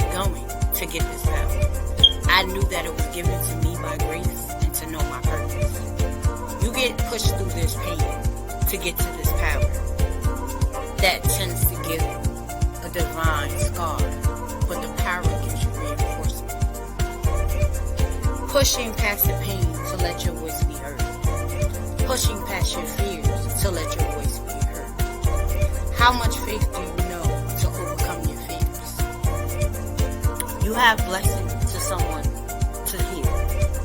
keep going to get this power. I knew that it was given to me by grace and to know my purpose. You get pushed through this pain to get to this power. That tends to give a divine scar, but the power gives you reinforcement. Pushing past the pain to let your voice be heard. Pushing past your fears to let your voice be heard. How much faith do you know to overcome your fears? You have blessings to someone to hear.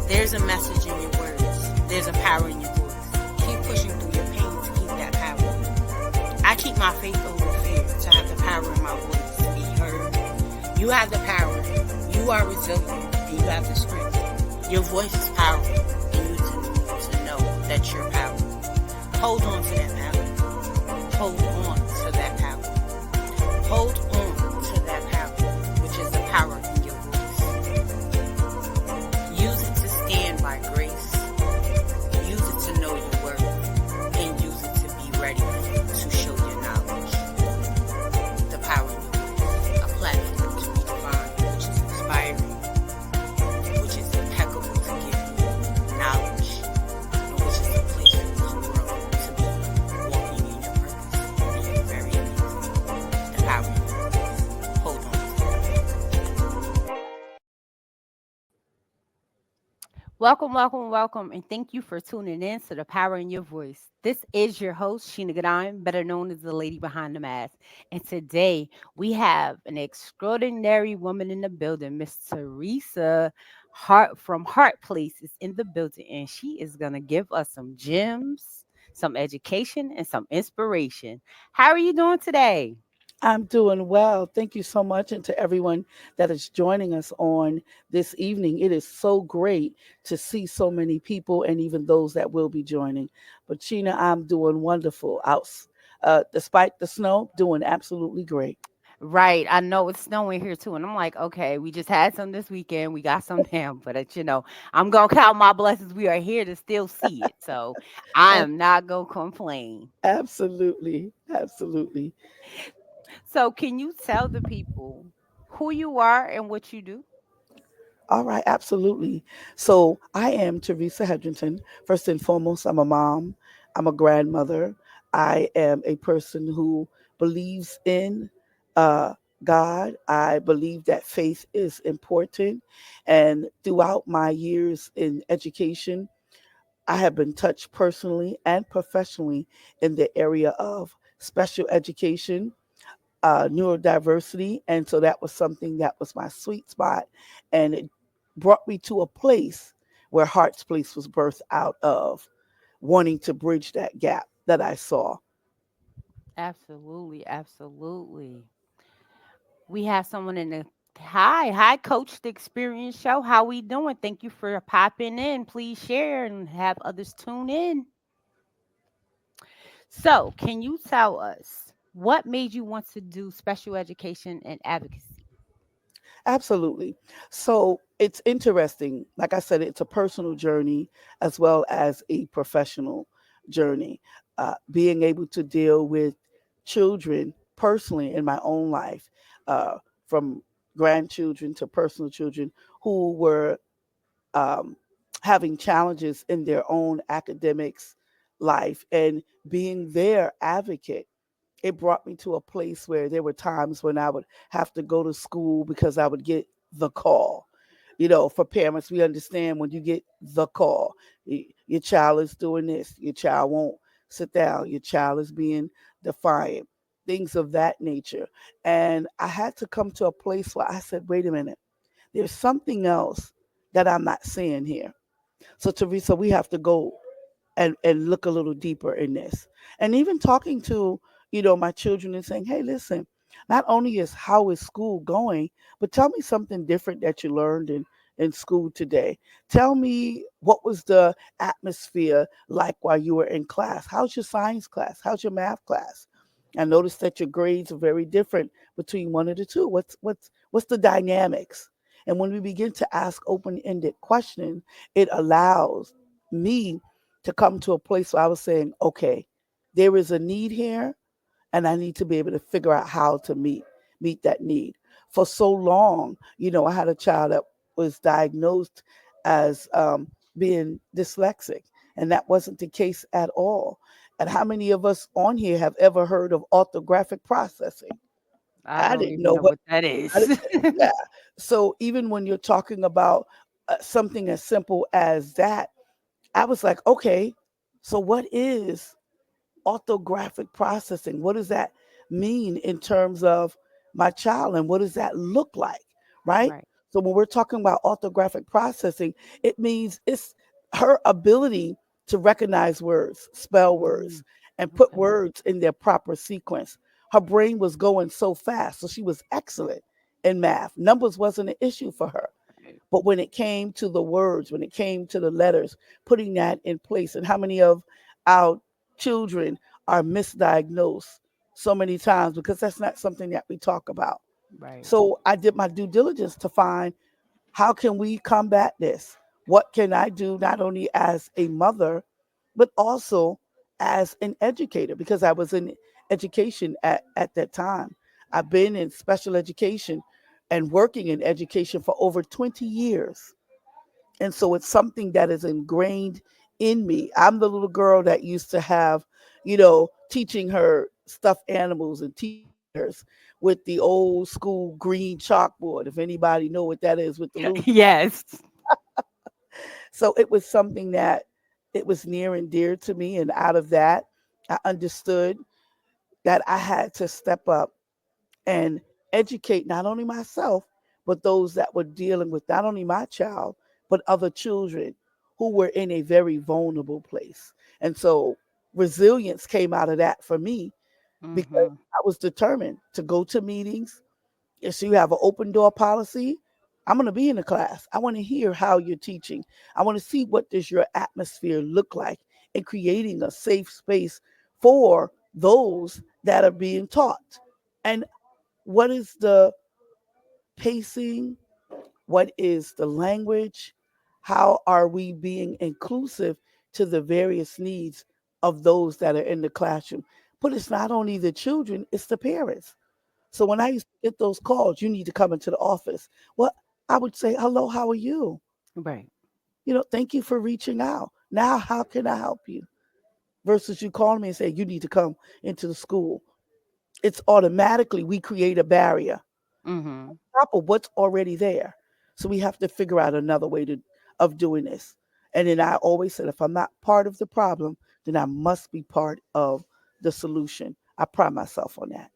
There's a message in your words. There's a power in your voice. Keep pushing through your pain to keep that power. I keep my faith over fear to have the power in my voice to be heard. You have the power. You are resilient and you have the strength. Your voice is powerful and you need to know that you're powerful. Hold on to that power. Hold on to that power. Hold on to that power, which is the power in your voice. Use it to stand by grace. Use it to know your worth. And use it to be ready to show your knowledge. The power in your voice. A platform to be defined, which is inspiring, which is impeccable to give you knowledge, and which is a place for you to grow, to be walking in your purpose, being very amazing. The power in your voice. Hold on to that. Welcome, and thank you for tuning in to The Power in Your Voice. This is your host, Sheena Gadine, better known as the lady behind the mask. And today we have an extraordinary woman in the building, Miss Theresa Hart from Heart Place is in the building, and she is going to give us some gems, some education, and some inspiration. How are you doing today? I'm doing well. Thank you so much. And to everyone that is joining us on this evening, it is so great to see so many people and even those that will be joining. But Sheena, I'm doing wonderful. Out, despite the snow, doing absolutely great. Right. I know it's snowing here too. And I'm like, okay, we just had some this weekend. We got some now, but I'm going to count my blessings. We are here to still see it. So I Ab- am not going to complain. Absolutely. Absolutely. So can you tell the people who you are and what you do? All right, absolutely. So I am Theresa Hedrington. First and foremost, I'm a mom, I'm a grandmother, I am a person who believes in uh, God. I believe that faith is important. And throughout my years in education, I have been touched personally and professionally in the area of special education, neurodiversity. And so that was something that was my sweet spot. And it brought me to a place where Heart's Place was birthed out of, wanting to bridge that gap that I saw. Absolutely. Absolutely. We have someone in the hi, Coach the Experience Show. How we doing? Thank you for popping in. Please share and have others tune in. So, can you tell us what made you want to do special education and advocacy? Absolutely. So it's interesting. Like I said, it's a personal journey as well as a professional journey. Being able to deal with children personally in my own life, from grandchildren to personal children who were um, having challenges in their own academics life, and being their advocate, it brought me to a place where there were times when I would have to go to school because I would get the call. For parents, we understand when you get the call, your child is doing this, your child won't sit down, your child is being defiant, things of that nature. And I had to come to a place where I said, wait a minute, there's something else that I'm not seeing here. So, Teresa, we have to go and look a little deeper in this. And even talking to, my children and saying, hey, listen, not only is how is school going, but tell me something different that you learned in school today. Tell me what was the atmosphere like while you were in class? How's your science class? How's your math class? I noticed that your grades are very different between one of the two. What's the dynamics? And when we begin to ask open-ended questions, it allows me to come to a place where I was saying, okay, there is a need here, and I need to be able to figure out how to meet that need. for so long. I had a child that was diagnosed as being dyslexic, and that wasn't the case at all. And how many of us on here have ever heard of orthographic processing? I I don't didn't even know know what what that I is. didn't, yeah. So even when you're talking about something as simple as that, I was like, okay, so what is orthographic processing? What does that mean in terms of my child, and what does that look like? Right? Right. So when we're talking about orthographic processing, it means it's her ability to recognize words, spell Mm, words, and put okay. words in their proper sequence. Her brain was going so fast, so she was excellent in math. Numbers wasn't an issue for her. Right. But when it came to the words, when it came to the letters, putting that in place, and how many of our children are misdiagnosed so many times because that's not something that we talk about. Right. So I did my due diligence to find, how can we combat this? What can I do not only as a mother, but also as an educator? Because I was in education at that time. I've been in special education and working in education for over 20 years. And so it's something that is ingrained in me. I'm the little girl that used to have, teaching her stuffed animals and T-shirts with the old school green chalkboard. If anybody know what that is, with the little. Yes. So it was something that it was near and dear to me. And out of that, I understood that I had to step up and educate not only myself, but those that were dealing with not only my child, but other children who were in a very vulnerable place. And so resilience came out of that for me, because Mhm. I was determined to go to meetings. If you have an open door policy, I'm going to be in the class. I want to hear how you're teaching. I want to see what does your atmosphere look like in creating a safe space for those that are being taught. And what is the pacing? What is the language? How are we being inclusive to the various needs of those that are in the classroom? But it's not only the children, it's the parents. So when I used to get those calls, you need to come into the office. Well, I would say, hello, how are you? Right. Thank you for reaching out. Now, how can I help you? Versus you calling me and say, you need to come into the school. It's automatically, we create a barrier Mhm. top of what's already there. So we have to figure out another way of doing this. And then I always said, if I'm not part of the problem, then I must be part of the solution. I pride myself on that.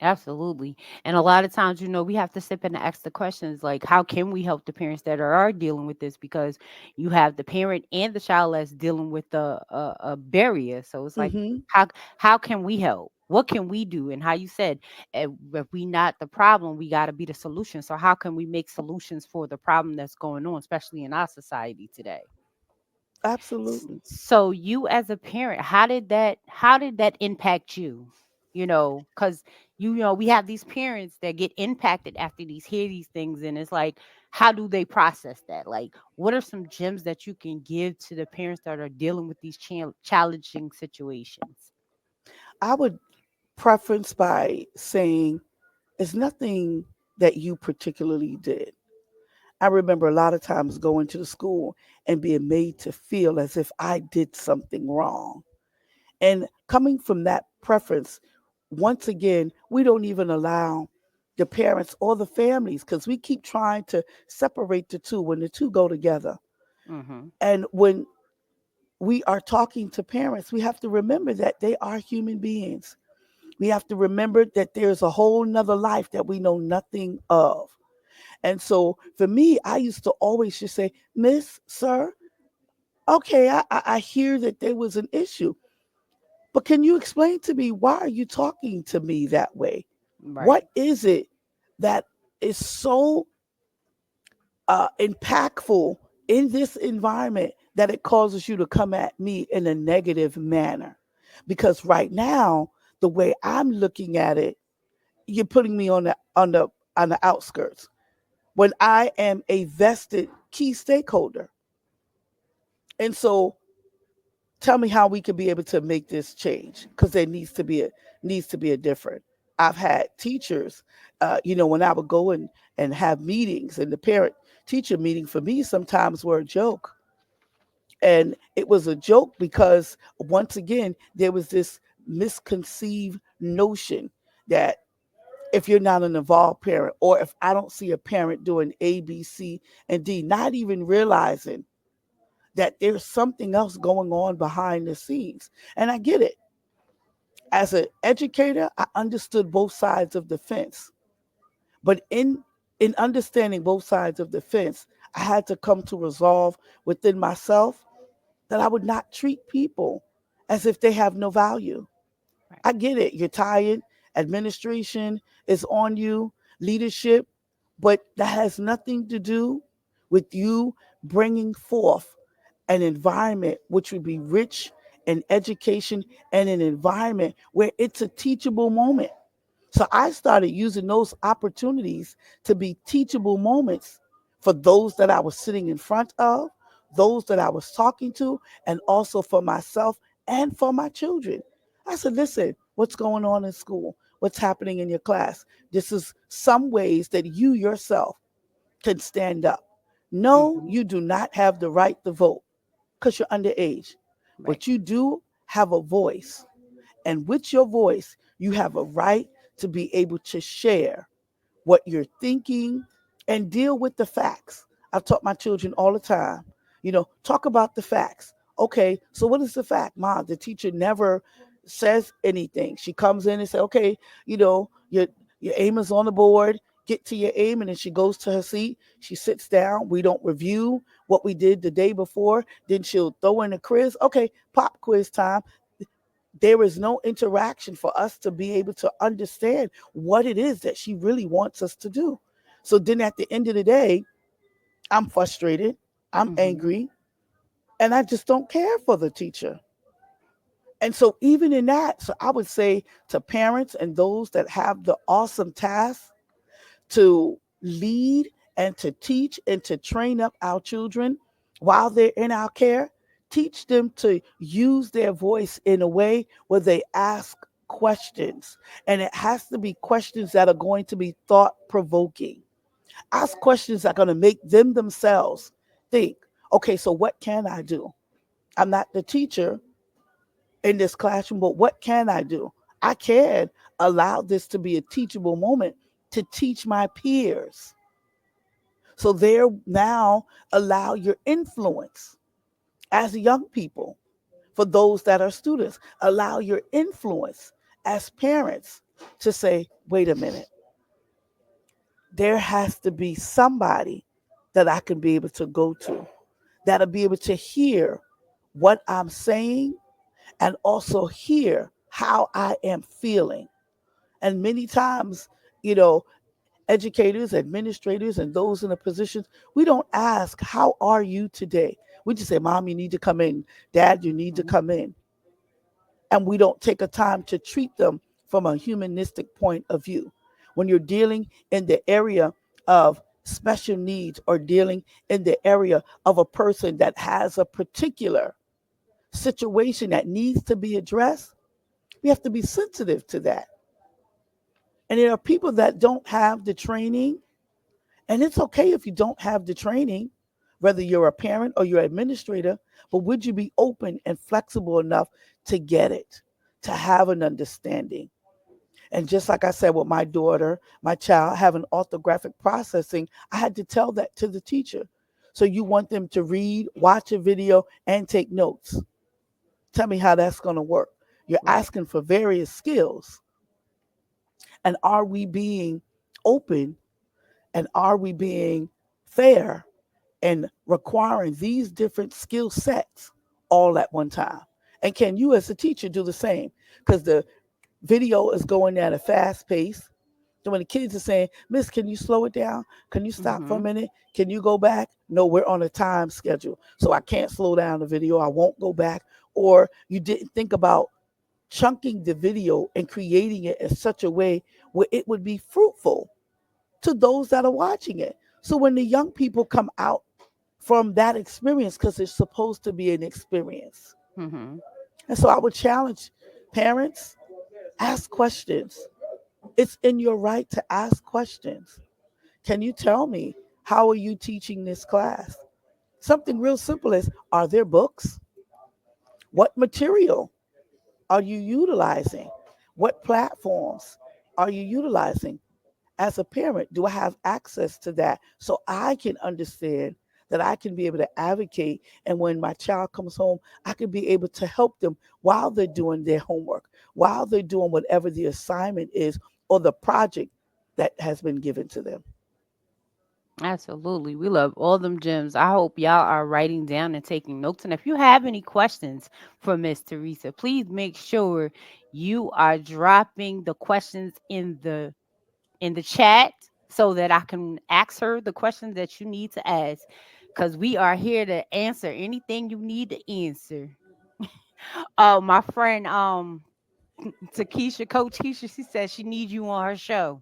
Absolutely. And a lot of times, we have to sit and ask the questions like, how can we help the parents that are dealing with this? Because you have the parent and the child that's dealing with a barrier. So it's like, Hmm. how how can we help? What can we do? And how you said, if we not the problem, we got to be the solution. So how can we make solutions for the problem that's going on, especially in our society today? Absolutely. So you as a parent, how did that impact you? Because we have these parents that get impacted after these hear these things, and it's like, how do they process that? Like, what are some gems that you can give to the parents that are dealing with these challenging situations? I would preference by saying it's nothing that you particularly did. I remember a lot of times going to the school and being made to feel as if I did something wrong. And coming from that preference, once again, we don't even allow the parents or the families, because we keep trying to separate the two when the two go together. Mm-hmm. And when we are talking to parents, we have to remember that they are human beings. We have to remember that there's a whole nother life that we know nothing of. And so for me, I used to always just say, Miss, Sir, okay, I hear that there was an issue. But can you explain to me, why are you talking to me that way? Right. What is it that is so impactful in this environment that it causes you to come at me in a negative manner? Because right now, the way I'm looking at it, you're putting me on the outskirts when I am a vested key stakeholder. And so tell me how we could be able to make this change, because there needs to be a different. I've had teachers, when I would go and have meetings, and the parent teacher meeting for me sometimes were a joke. And it was a joke because, once again, there was this misconceived notion that if you're not an involved parent, or if I don't see a parent doing A, B, C, and D, not even realizing that there's something else going on behind the scenes. And I get it. As an educator, I understood both sides of the fence. But in understanding both sides of the fence, I had to come to resolve within myself that I would not treat people as if they have no value. Right. I get it. You're tired. Administration is on you, leadership, but that has nothing to do with you bringing forth an environment which would be rich in education, and an environment where it's a teachable moment. So I started using those opportunities to be teachable moments for those that I was sitting in front of, those that I was talking to, and also for myself and for my children. I said, listen, what's going on in school? What's happening in your class? This is some ways that you yourself can stand up. No, Mm-hmm. you do not have the right to vote because you're underage, Right. but you do have a voice. And with your voice, you have a right to be able to share what you're thinking and deal with the facts. I've taught my children all the time, talk about the facts. Okay, so what is the fact? Mom, the teacher never says anything. She comes in and says, okay, your aim is on the board. Get to your aim. And then she goes to her seat. She sits down. We don't review what we did the day before. Then she'll throw in a quiz. Okay, pop quiz time. There is no interaction for us to be able to understand what it is that she really wants us to do. So then at the end of the day, I'm frustrated, I'm Mm-hmm. angry, and I just don't care for the teacher. And so, even in that, so I would say to parents and those that have the awesome task to lead and to teach and to train up our children while they're in our care, teach them to use their voice in a way where they ask questions. And it has to be questions that are going to be thought provoking. Ask questions that are going to make them themselves think, okay, so what can I do? I'm not the teacher in this classroom, but what can I do? I can allow this to be a teachable moment to teach my peers. So there now allow your influence as young people, for those that are students, allow your influence as parents to say, wait a minute, there has to be somebody that I can be able to go to, that'll be able to hear what I'm saying and also hear how I am feeling. And many times, you know, educators, administrators, and those in the positions, we don't ask, how are you today? We just say, Mom, you need to come in. Dad, you need to Mm-hmm. come in. And we don't take a time to treat them from a humanistic point of view. When you're dealing in the area of special needs, or dealing in the area of a person that has a particular situation that needs to be addressed, we have to be sensitive to that. And there are people that don't have the training. And it's okay if you don't have the training, whether you're a parent or you're an administrator, but would you be open and flexible enough to get it, to have an understanding? And just like I said with my daughter, my child having orthographic processing, I had to tell that to the teacher. So you want them to read, watch a video, and take notes. Tell me how that's going to work. You're Right. asking for various skills. And are we being open, and are we being fair and requiring these different skill sets all at one time? And can you, as a teacher, do the same? Because the video is going at a fast pace. So when the kids are saying, Miss, can you slow it down? Can you stop for a Mm-hmm. minute? Can you go back? No, we're on a time schedule. So I can't slow down the video. I won't go back. Or you didn't think about chunking the video and creating it in such a way where it would be fruitful to those that are watching it. So when the young people come out from that experience, because it's supposed to be an experience. Mm-hmm. And so I would challenge parents, ask questions. It's in your right to ask questions. Can you tell me, how are you teaching this class? Something real simple is, are there books? What material are you utilizing? What platforms are you utilizing? As a parent, do I have access to that so I can understand that I can be able to advocate? And when my child comes home, I can be able to help them while they're doing their homework, while they're doing whatever the assignment is or the project that has been given to them. Absolutely. We love all them gems. I hope y'all are writing down and taking notes. And if you have any questions for Miss Teresa, please make sure you are dropping the questions in the chat so that I can ask her the questions that you need to ask. Because we are here to answer anything you need to answer. Oh, my friend, Coach Keisha, she said she needs you on her show.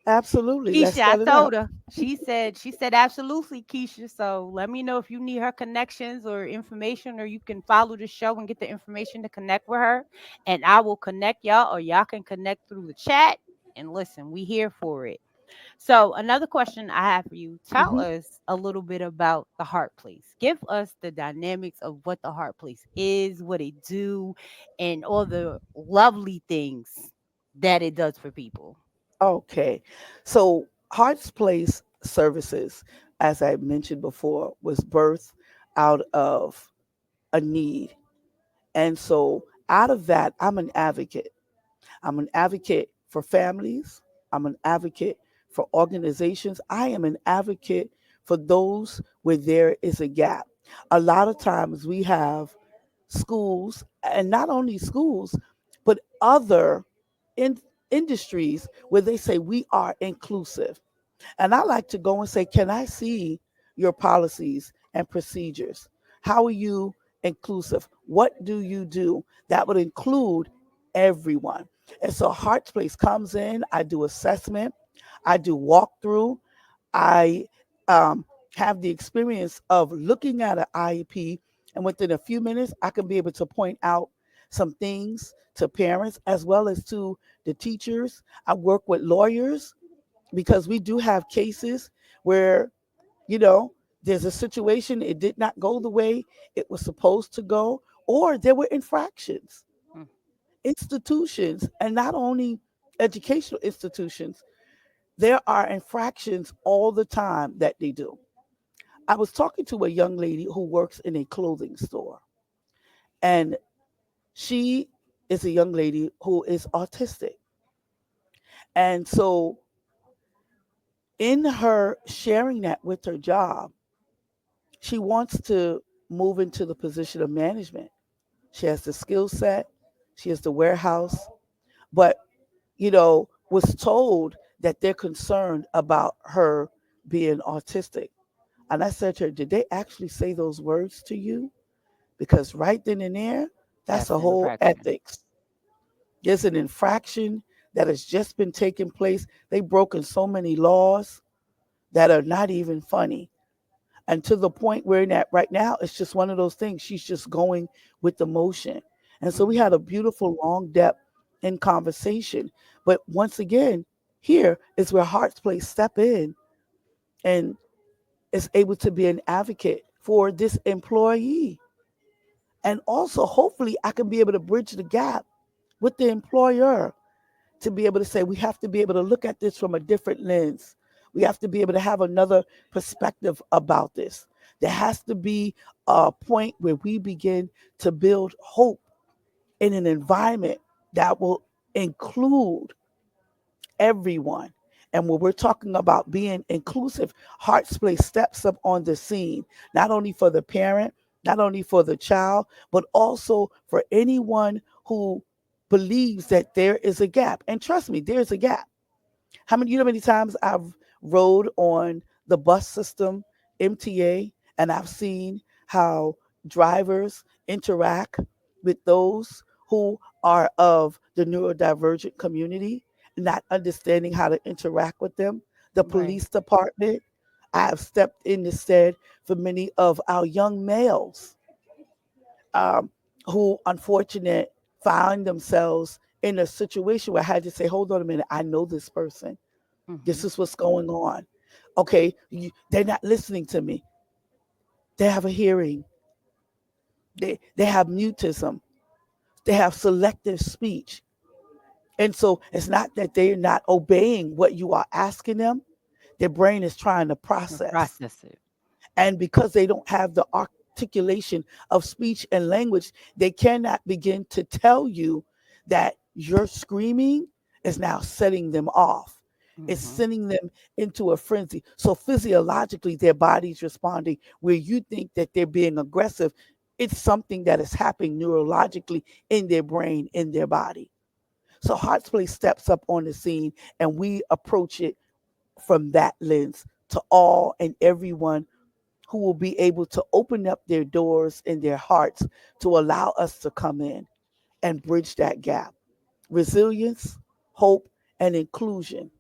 Absolutely. Let's Keisha, I set it up. told her. She said absolutely, Keisha. So let me know if you need her connections or information, or you can follow the show and get the information to connect with her. And I will connect y'all, or y'all can connect through the chat. And listen, we here for it. So another question I have for you: tell Mhm. us a little bit about the Heart Place. Give us the dynamics of what the Heart Place is, what it do, and all the lovely things that it does for people. Okay. So, Heart's Place Services, as I mentioned before, was birthed out of a need. And so, out of that, I'm an advocate. I'm an advocate for families. I'm an advocate for organizations. I am an advocate for those where there is a gap. A lot of times we have schools, and not only schools, but other in, industries where they say we are inclusive. And I like to go and say, can I see your policies and procedures? How are you inclusive? What do you do that would include everyone? And so Hearts Place comes in, I do assessment, I do walkthrough, I have the experience of looking at an IEP, and within a few minutes, I can be able to point out some things to parents as well as to the teachers. I work with lawyers because we do have cases where, you know, there's a situation, it did not go the way it was supposed to go, or there were infractions. Mm. Institutions, and not only educational institutions, there are infractions all the time that they do. I was talking to a young lady who works in a clothing store, and she is a young lady who is autistic. And so, in her sharing that with her job, she wants to move into the position of management. She has the skill set, she has the warehouse, but, was told that they're concerned about her being autistic. And I said to her, did they actually say those words to you? Because right then and there, that's That's a an whole infraction. ethics. There's an infraction that has just been taking place. They've broken so many laws that are not even funny. And to the point where in that right now, it's just one of those things. She's just going with the motion. And so we Mhm. had a beautiful long depth in conversation. But once again, here is where Hearts Place step in and is able to be an advocate for this employee. And also, hopefully, I can be able to bridge the gap with the employer to be able to say we have to be able to look at this from a different lens. We have to be able to have another perspective about this. There has to be a point where we begin to build hope in an environment that will include everyone. And when we're talking about being inclusive, Hearts Place steps up on the scene, not only for the parent, not only for the child, but also for anyone who believes that there is a gap. And trust me, there's a gap. How many times I've rode on the bus system, MTA, and I've seen how drivers interact with those who are of the neurodivergent community, not understanding how to interact with them. The Right. police department, I have stepped in the stead for many of our young males, um, who unfortunate find themselves in a situation where I had to say, hold on a minute, I know this person. This Mhm. is what's going on. Okay, they're not listening to me. They have a hearing. They have mutism. They have selective speech. And so it's not that they're not obeying what you are asking them. Their brain is trying to process. Process it. And because they don't have the articulation of speech and language, they cannot begin to tell you that your screaming is now setting them off. It's Mhm. sending them into a frenzy. So physiologically, their body's responding where you think that they're being aggressive. It's something that is happening neurologically in their brain, in their body. So Heart's Place steps up on the scene and we approach it from that lens to all and everyone who will be able to open up their doors and their hearts to allow us to come in and bridge that gap. Resilience, hope, and inclusion.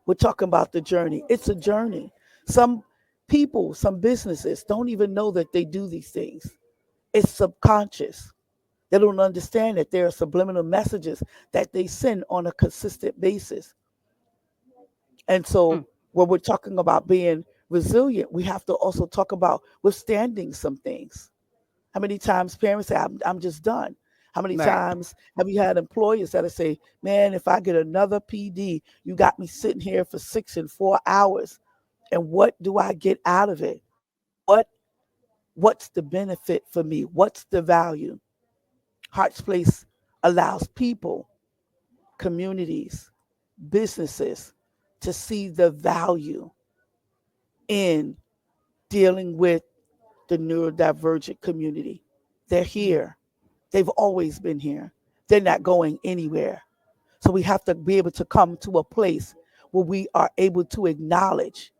We're talking about the journey. It's a journey. Some people, some businesses don't even know that they do these things. It's subconscious. They don't understand that there are subliminal messages that they send on a consistent basis. And so, Mm. when we're talking about being resilient, we have to also talk about withstanding some things. How many times parents say, I'm just done? How many Right. times have you had employers that say, man, if I get another PD, you got me sitting here for 6 and 4 hours. And what do I get out of it? What what's the benefit for me? What's the value? Hearts Place allows people, communities, businesses to see the value in dealing with the neurodivergent community. They're Mm. here. They've always been here. They're not going anywhere. So we have to be able to come to a place where we are able to acknowledge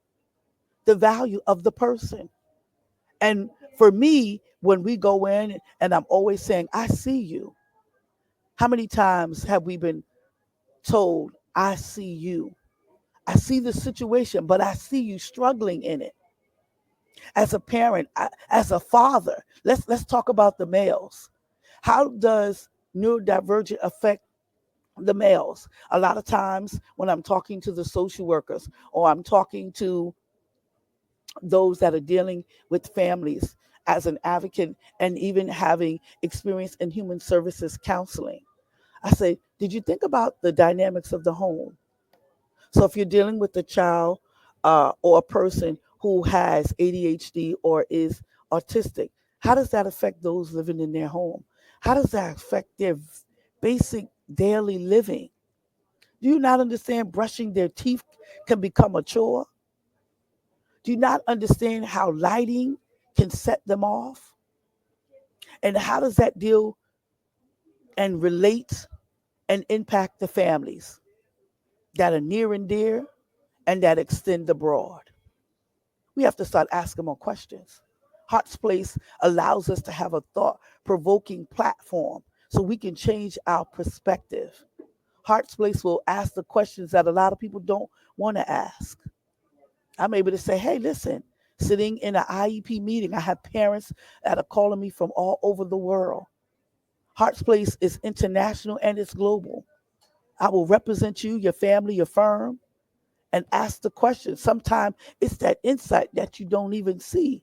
the value of the person. And for me, when we go in and I'm always saying, I see you. How many times have we been told, I see you? I see the situation, but I see you struggling in it. As a parent, as a father, let's talk about the males. How does neurodivergent affect the males? A lot of times when I'm talking to the social workers or I'm talking to those that are dealing with families as an advocate and even having experience in human services counseling, I say, did you think about the dynamics of the home? So if you're dealing with a child or a person who has ADHD or is autistic, how does that affect those living in their home? How does that affect their basic daily living? Do you not understand brushing their teeth can become a chore? Do you not understand how lighting can set them off? And how does that deal and relate and impact the families that are near and dear and that extend abroad? We have to start asking more questions. Heart's Place allows us to have a thought provoking platform so we can change our perspective. Heart's Place will ask the questions that a lot of people don't want to ask. I'm able to say, hey, listen, sitting in an IEP meeting, I have parents that are calling me from all over the world. Heart's Place is international and it's global. I will represent you, your family, your firm, and ask the question. Sometimes it's that insight that you don't even see.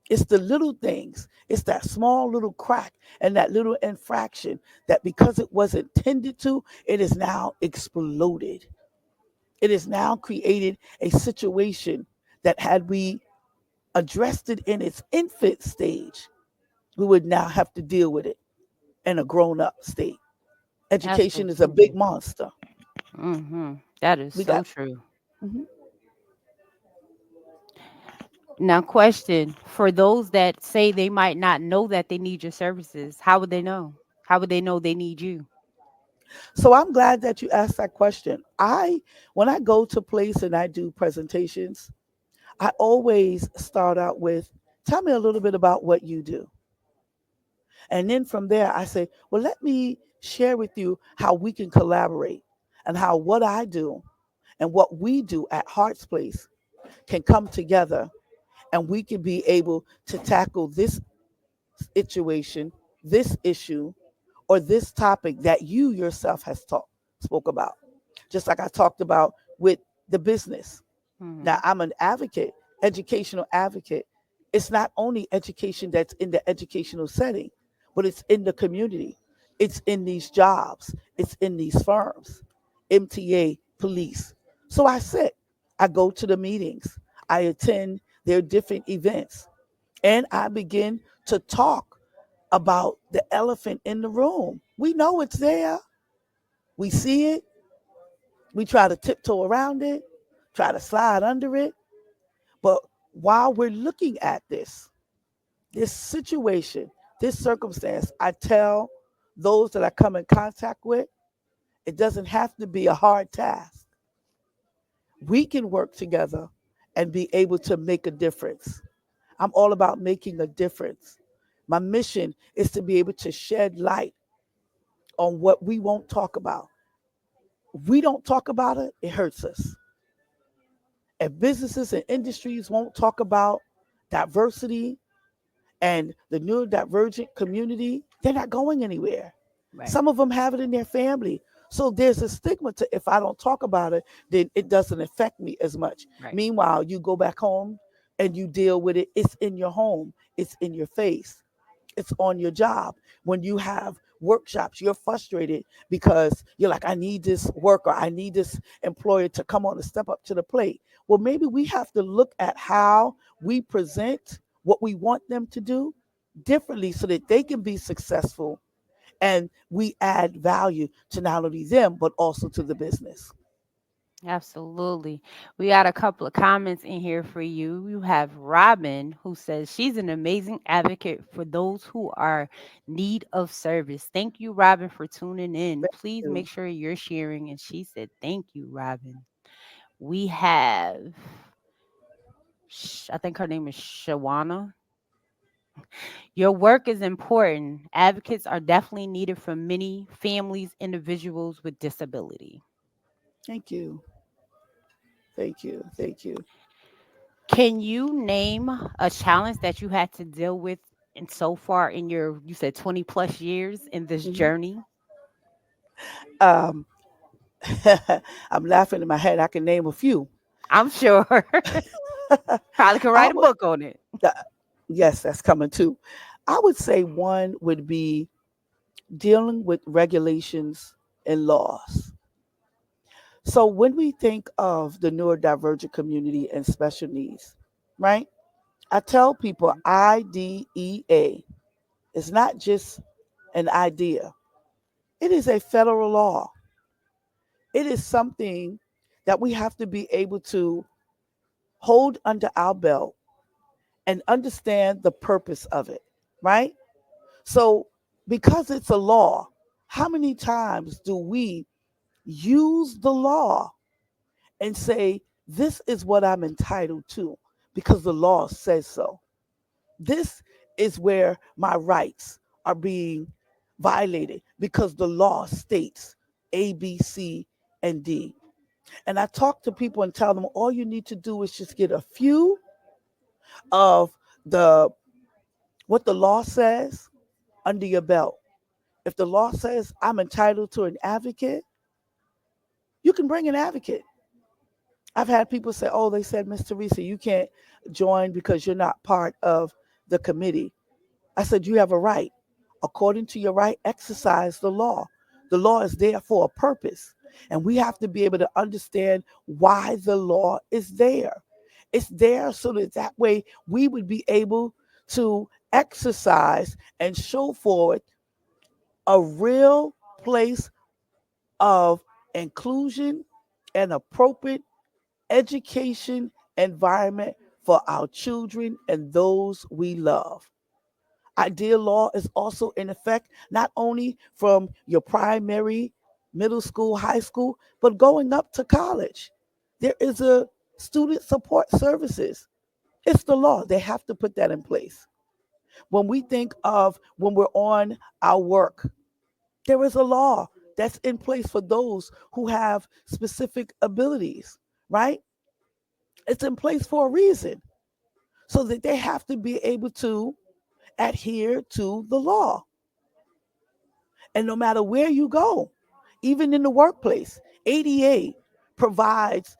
It's the little things. It's that small little crack and that little infraction that because it wasn't tended to, it is now exploded. It has now created a situation that had we addressed it in its infant stage, we would now have to deal with it in a grown up state. That's Education so is a big true. monster. That is We so got true. mhm. Now, question for those that say they might not know that they need your services, how would they know? How would they know they need you? So I'm glad that you asked that question. When I go to place and I do presentations, I always start out with, tell me a little bit about what you do. And then from there, I say, well, let me share with you how we can collaborate and how what I do and what we do at Heart's Place can come together and we can be able to tackle this situation, this issue, or this topic that you yourself has spoke about. Just like I talked about with the business. Now, Mhm. I'm an advocate, educational advocate. It's not only education that's in the educational setting, but it's in the community. It's in these jobs. It's in these firms, MTA, police. So I sit, I go to the meetings, I attend their different events, and I begin to talk about the elephant in the room. We know it's there. We see it. We try to tiptoe around it, try to slide under it. But while we're looking at this situation, this circumstance, I tell those that I come in contact with, it doesn't have to be a hard task. We can work together and be able to make a difference. I'm all about making a difference. My mission is to be able to shed light on what we won't talk about. If we don't talk about it, it hurts us. If businesses and industries won't talk about diversity and the neurodivergent community, they're not going anywhere. Right. Some of them have it in their family. So there's a stigma to if I don't talk about it, then it doesn't affect me as much. Right. Meanwhile, you go back home and you deal with it. It's in your home, it's in your face, it's on your job. When you have workshops, you're frustrated because you're like, I need this worker, I need this employer to come on and step up to the plate. Well, maybe we have to look at how we present what we want them to do differently so that they can be successful and we add value to not only them but also to the business. Absolutely. We got a couple of comments in here for you. You have Robin who says she's an amazing advocate for those who are need of service. Thank you, Robin, for tuning in. Thank Please you. make sure you're sharing. And she said, thank you, Robin. We have I think her name is Shawana. Your work is important. Advocates are definitely needed for many families, individuals with disability. Thank you. Thank you. Thank you. Can you name a challenge that you had to deal with and so far in your you said 20 plus years in this Mhm. journey? um, I'm laughing in my head. I can name a few. I'm sure. Probably could I write a would, book on it. uh, yes, that's coming too. I would say one would be dealing with regulations and laws. So when we think of the neurodivergent community and special needs, right? I tell people Mhm. IDEA is not just an idea. It is a federal law. It is something that we have to be able to hold under our belt and understand the purpose of it, right? So, because it's a law, how many times do we use the law and say, this is what I'm entitled to because the law says so? This is where my rights are being violated because the law states A, B, C, and D. And I talk to people and tell them all you need to do is just get a few of the what the law says under your belt. If the law says I'm entitled to an advocate, you can bring an advocate. I've had people say, oh, they said, Miss Theresa, you can't join because you're not part of the committee. I said, you have a right. According to your right, exercise the law. The law is there for a purpose. And we have to be able to understand why the law is there. It's there so that that way we would be able to exercise and show forward a real place of inclusion and appropriate education environment for our children and those we love. Ideal law is also in effect not only from your primary, middle school, high school, but going up to college. There is a student support services. It's the law. They have to put that in place. When we think of when we're on our work, there is a law that's in place for those who have specific abilities, right? It's in place for a reason so that they have to be able to adhere to the law. And no matter where you go, even in the workplace, ADA provides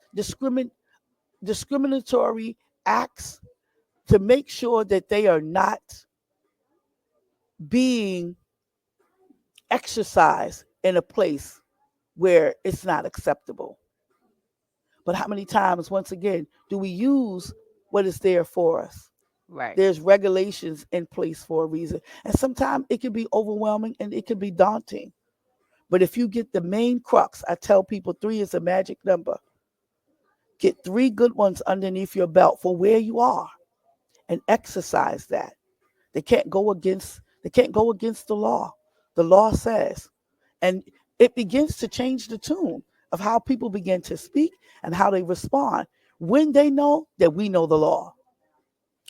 discriminatory acts to make sure that they are not being exercised in a place where it's not acceptable. But how many times, once again, do we use what is there for us? Right. There's regulations in place for a reason. And sometimes it can be overwhelming and it can be daunting. But if you get the main crux, I tell people three is a magic number. Get three good ones underneath your belt for where you are and exercise that. They can't go against the law. The law says. And it begins to change the tune of how people begin to speak and how they respond when they know that we know the law.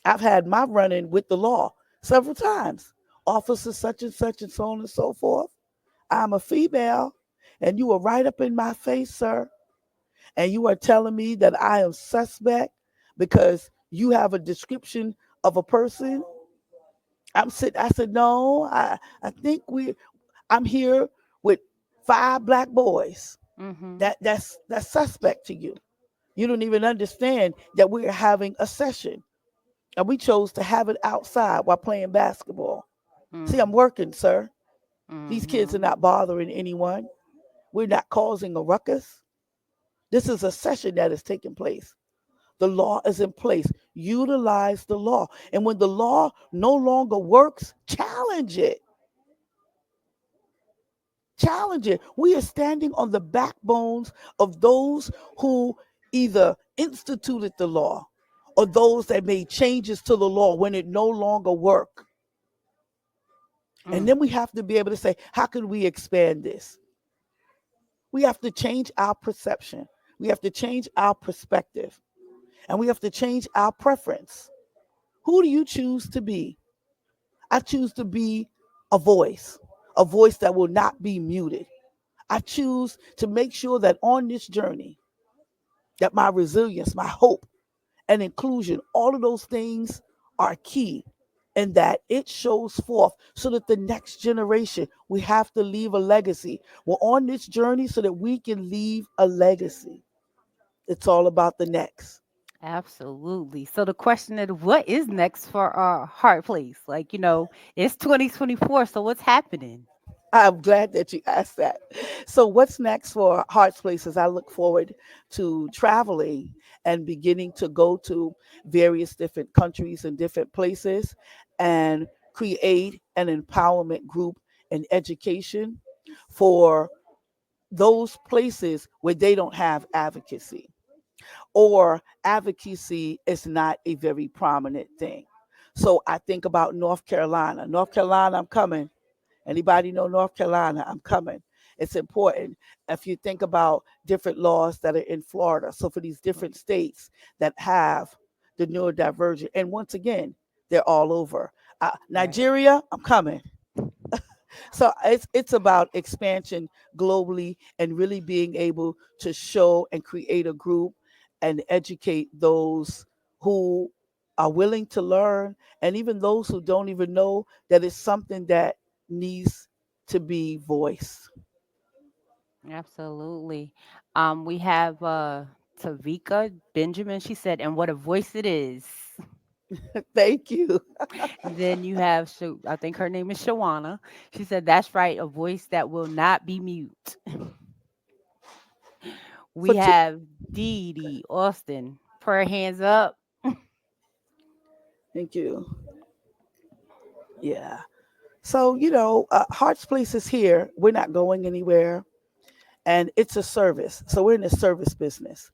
I've had my run in with the law several times. Officer such and so on and so forth. I'm a female, and you are right up in my face, sir. And you are telling me that I am suspect because you have a description of a person. I said, no, I think I'm here with five black boys. Mm-hmm. That's suspect to you. You don't even understand that we're having a session. And we chose to have it outside while playing basketball. See, I'm working, sir. These kids are Mm-hmm. not bothering anyone. We're not causing a ruckus. This is a session that is taking place. The law is in place. Utilize the law. And when the law no longer works, challenge it. Challenge it. We are standing on the backbones of those who either instituted the law or those that made changes to the law when it no longer worked. And Mm. then we have to be able to say, how can we expand this? We have to change our perception. We have to change our perspective. And we have to change our preference. Who do you choose to be? I choose to be a voice that will not be muted. I choose to make sure that on this journey, that my resilience, my hope, and inclusion, all of those things are key and that it shows forth so that the next generation, we have to leave a legacy. We're on this journey so that we can leave a legacy. It's all about the next. Absolutely. So the question is, what is next for our heart place? Like, it's 2024. So what's happening? I'm glad that you asked that. So, what's next for Hearts Places? I look forward to traveling and beginning to go to various different countries and different places and create an empowerment group and education for those places where they don't have advocacy or advocacy is not a very prominent thing. So, I think about North Carolina. North Carolina, I'm coming. Anybody know North Carolina? I'm coming. It's important. If you think about different laws that are in Florida, so for these different states that have the neurodivergent, and once again, they're all over. Right. Nigeria, I'm coming. So it's about expansion globally and really being able to show and create a group and educate those who are willing to learn and even those who don't even know that it's something that needs to be voiced. Absolutely. We have Tavika Benjamin. She said, and what a voice it is. Thank you. Then you have, I think her name is Shawana. She said, that's right, a voice that will not be mute. For We two, have Dee Dee Austin. Put her hands up. thank you. Yeah. So Heart's Place is here. We're not going anywhere, and it's a service. So we're in the service business.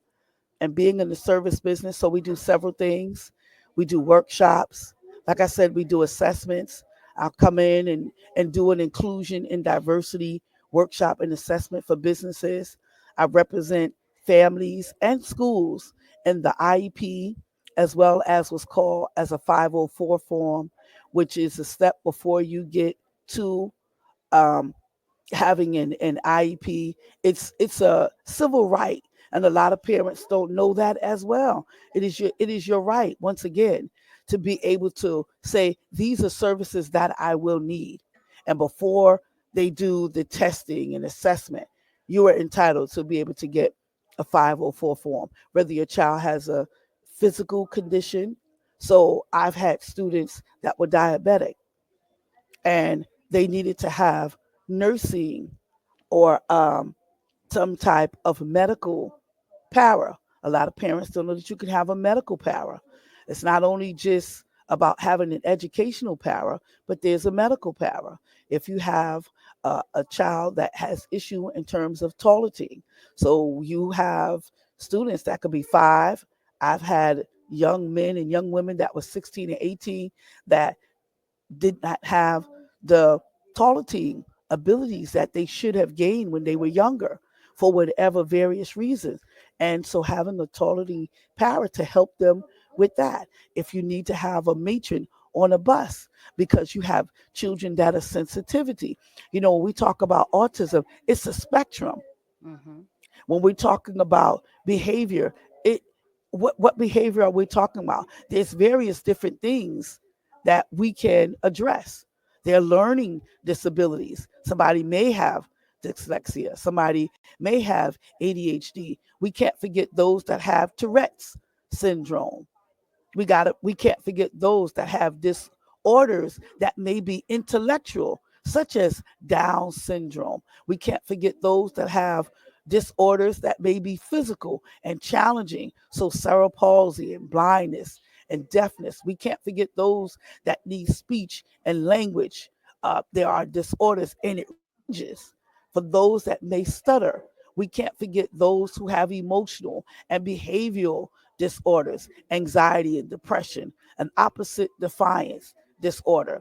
And being in the service business. So we do several things. We do workshops. Like I said, we do assessments. I'll come in and do an inclusion and diversity workshop and assessment for businesses. I represent families and schools in the IEP as well as what's called as a 504 form, which is a step before you get to um, having an IEP. It's a civil right, and a lot of parents don't know that as well. It is your right once again to be able to say these are services that I will need, and before they do the testing and assessment, you are entitled to be able to get a 504 form, whether your child has a physical condition. So I've had students that were diabetic and they needed to have nursing or some type of medical para. A lot of parents don't know that you can have a medical para. It's not only just about having an educational para, but there's a medical para. If you have a child that has issue in terms of toileting, so you have students that could be 5. I've had young men and young women that was 16 and 18 that did not have the toileting abilities that they should have gained when they were younger for whatever various reasons. And so having the toileting power to help them with that. If you need to have a matron on a bus because you have children that are sensitivity. When we talk about autism, it's a spectrum. Mm-hmm. When we're talking about behavior, it what behavior are we talking about? There's various different things that we can address. They're learning disabilities. Somebody may have dyslexia, somebody may have ADHD. We can't forget those that have Tourette's syndrome. We can't forget those that have disorders that may be intellectual, such as Down syndrome. We can't forget those that have disorders that may be physical and challenging, so cerebral palsy and blindness and deafness. We can't forget those that need speech and language. There are disorders, and it ranges for those that may stutter. We can't forget those who have emotional and behavioral disorders, anxiety and depression, an opposite defiance disorder.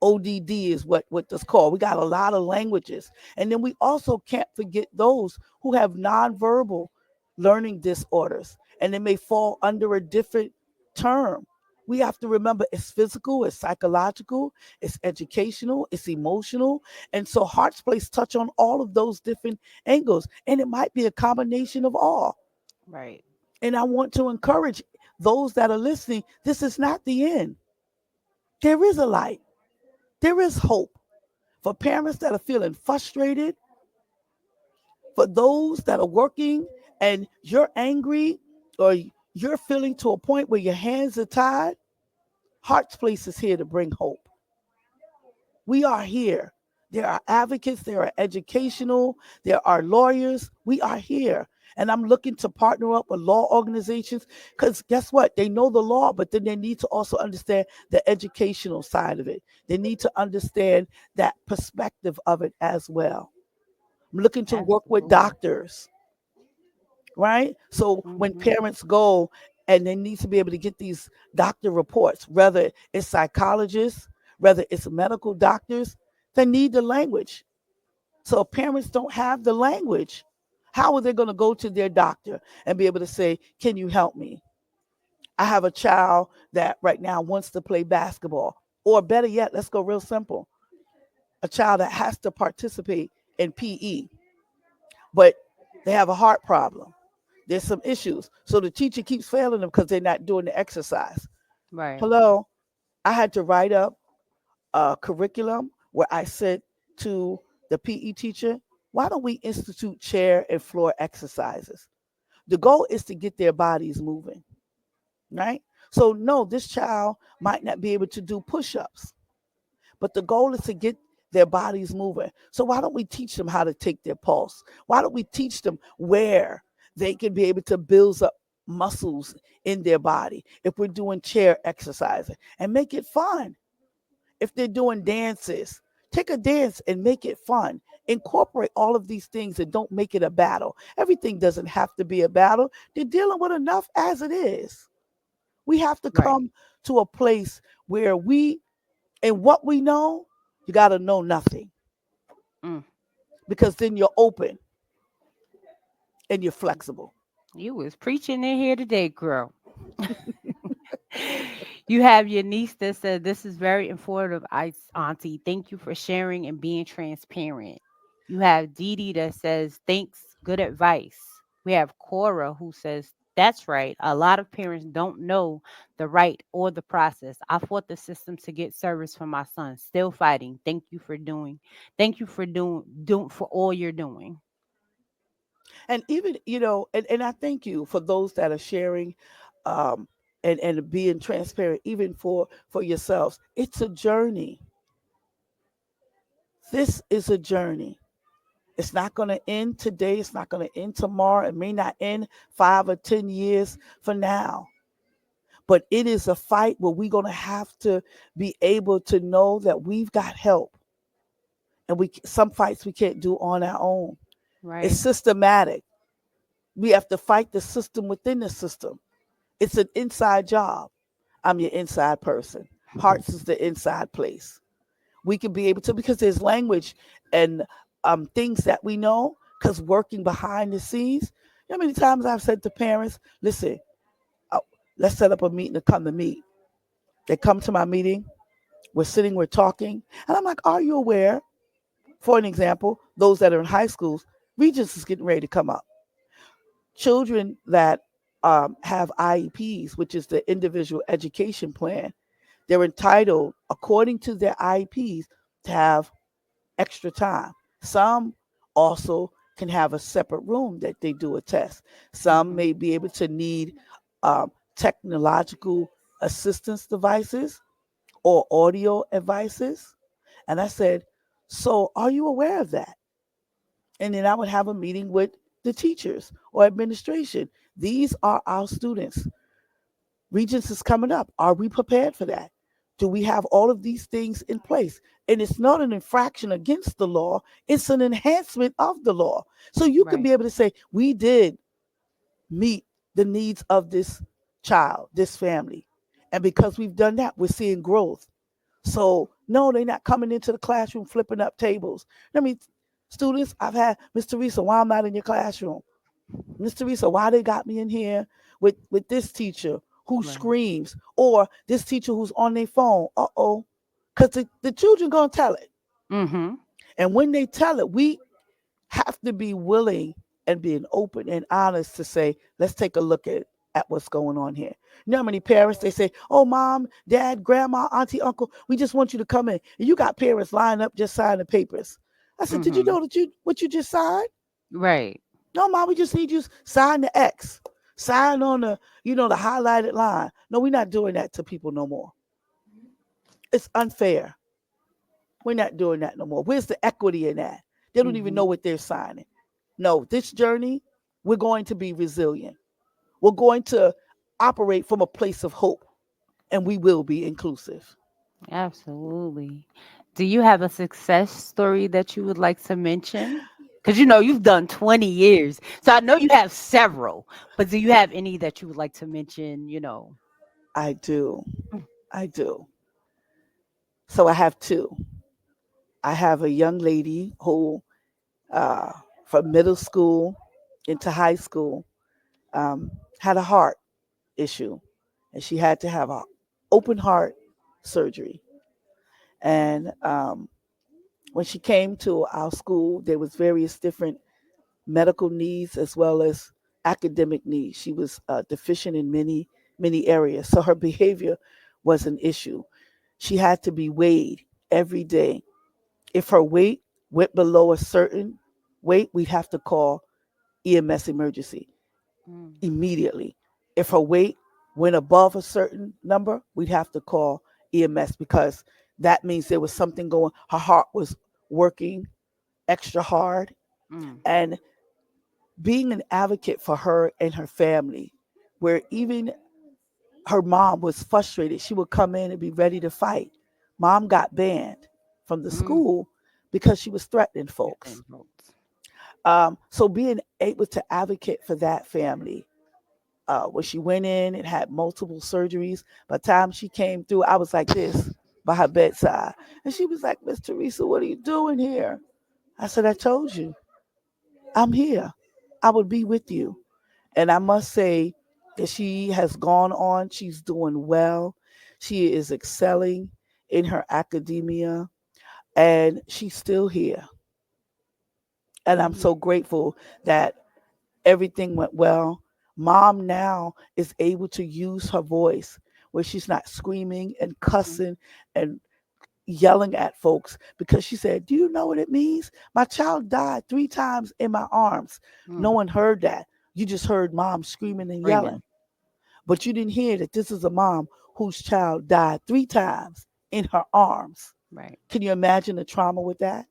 ODD is what that's called. We got a lot of languages. And then we also can't forget those who have nonverbal learning disorders, and they may fall under a different term. We have to remember it's physical, it's psychological, it's educational, it's emotional. And so Hearts Place touch on all of those different angles. And it might be a combination of all. Right. And I want to encourage those that are listening, this is not the end. There is a light, there is hope for parents that are feeling frustrated, for those that are working and you're angry or you're feeling to a point where your hands are tied. Heart's Place is here to bring hope. We are here. There are advocates, there are educational, there are lawyers. We are here. And I'm looking to partner up with law organizations because guess what? They know the law, but then they need to also understand the educational side of it. They need to understand that perspective of it as well. I'm looking to work with Absolutely. doctors, right? So when Mm-hmm. parents go and they need to be able to get these doctor reports, whether it's psychologists, whether it's medical doctors, they need the language. So if parents don't have the language, how are they going to go to their doctor and be able to say, can you help me? I have a child that right now wants to play basketball. Or better yet, let's go real simple. A child that has to participate in PE, but they have a heart problem. There's some issues. So the teacher keeps failing them because they're not doing the exercise. Right. Hello, I had to write up a curriculum where I said to the PE teacher, why don't we institute chair and floor exercises? The goal is to get their bodies moving, right? So, no, this child might not be able to do push ups, but the goal is to get their bodies moving. So, why don't we teach them how to take their pulse? Why don't we teach them where they can be able to build up muscles in their body if we're doing chair exercising and make it fun? If they're doing dances, take a dance and make it fun. Incorporate all of these things and don't make it a battle. Everything doesn't have to be a battle. They're dealing with enough as it is. We have to Right. come to a place where and what we know, you got to know nothing Mm. because then you're open and you're flexible. You was preaching in here today, girl. You have your niece that said this is very informative, Auntie. Thank you for sharing and being transparent. You have Dee Dee that says thanks, good advice. We have Cora who says That's right. A lot of parents don't know the right or the process. I fought the system to get service for my son. Still fighting. Thank you for doing. Thank you for doing for all you're doing. And even, and I thank you for those that are sharing, um, and being transparent, even for yourselves. It's a journey. This is a journey. It's not going to end today. It's not going to end tomorrow. It may not end 5 or 10 years from now. But it is a fight where we're going to have to be able to know that we've got help. And some fights we can't do on our own. It's Right. systematic. We have to fight the system within the system. It's an inside job. I'm your inside person. Hearts is the inside place. We can be able to, because there's language and things that we know, because working behind the scenes. You know how many times I've said to parents, listen, uh, let's set up a meeting to come to meet. They come to my meeting, we're sitting, we're talking, and I'm like, are you aware, for an example, those that are in high schools, Regents is getting ready to come up. Children that have IEPs, which is the individual education plan, they're entitled, according to their IEPs, to have extra time. Some also can have a separate room that they do a test. Some Hmm. may be able to need technological assistance devices or audio devices. And I said, so are you aware of that? And then I would have a meeting with the teachers or administration. These are our students. Regents is coming up. Are we prepared for that? Do we have all of these things in place? And it's not an infraction against the law, it's an enhancement of the law. So you can Right. be able to say, we did meet the needs of this child, this family. And because we've done that, we're seeing growth. So, no, they're not coming into the classroom flipping up tables. I mean, students, I've had, Miss Theresa, why I'm not in your classroom? Miss Teresa, why they got me in here with this teacher who Right. screams, or this teacher who's on their phone? Uh-oh. Because the children going to tell it. Mm-hmm. And when they tell it, we have to be willing and being open and honest to say, let's take a look at what's going on here. You know how many parents, they say, oh, mom, dad, grandma, auntie, uncle, we just want you to come in. And you got parents lined up just signing papers. I said, did you Mm-hmm. know what you just signed? Right. No, mom, we just need you to sign the X. Sign on the highlighted line. No, we're not doing that to people no more. It's unfair. We're not doing that no more. Where's the equity in that? They don't even know Mm-hmm. what they're signing. No, this journey, we're going to be resilient. We're going to operate from a place of hope, and we will be inclusive. Absolutely. Do you have a success story that you would like to mention? Because you've done 20 years. So I know you have several, but do you have any that you would like to mention? I do. Mm. I do. So I have two. I have a young lady who, uh, from middle school into high school, um, had a heart issue, and she had to have a open heart surgery. And when she came to our school, there was various different medical needs as well as academic needs. She was deficient in many areas, so her behavior was an issue. She had to be weighed every day. If her weight went below a certain weight, we'd have to call EMS emergency Mm. immediately. If her weight went above a certain number, we'd have to call EMS, because that means there was something going. Her heart was working extra hard. Mm. And being an advocate for her and her family, where even her mom was frustrated, she would come in and be ready to fight. Mom got banned from the Mm. school because she was threatening Your folks. thing votes. So being able to advocate for that family, when she went in and had multiple surgeries. By the time she came through, I was like this by her bedside. And she was like, Miss Teresa, what are you doing here? I said, I told you, I'm here. I would be with you. And I must say that she has gone on. She's doing well. She is excelling in her academia, and she's still here. And I'm Mm. so grateful that everything went well. Mom now is able to use her voice where she's not screaming and Mhm. cussing and yelling at folks because she said, "Do you know what it means? My child died 3 times in my arms." No Mm. one heard that. You just heard mom screaming and Screaming. yelling. But you didn't hear that this is a mom whose child died 3 times in her arms. Right. Can you imagine the trauma with that?